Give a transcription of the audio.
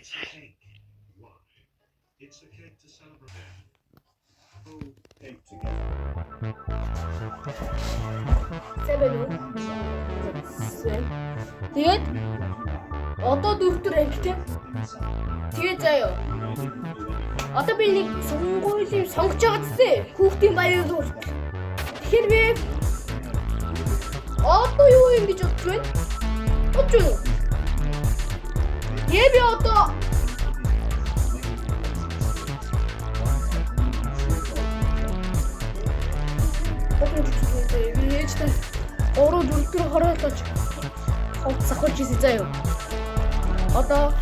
It's a cake. Why? It's a cake to celebrate. Whole cake together. Sebebi тэгээд одоо дөрөвдөр ангитай тэгээ заяа. Одоо би нэг сонгуулийн сонгож байгаа гэсэн хүүхдийн баяр дуусах. Тэгэхээр би одоо юу юм гэж бодож байна? Бодож байна. Би одоо ороо бүртэр хороолож авцах гэж заяа. Одоо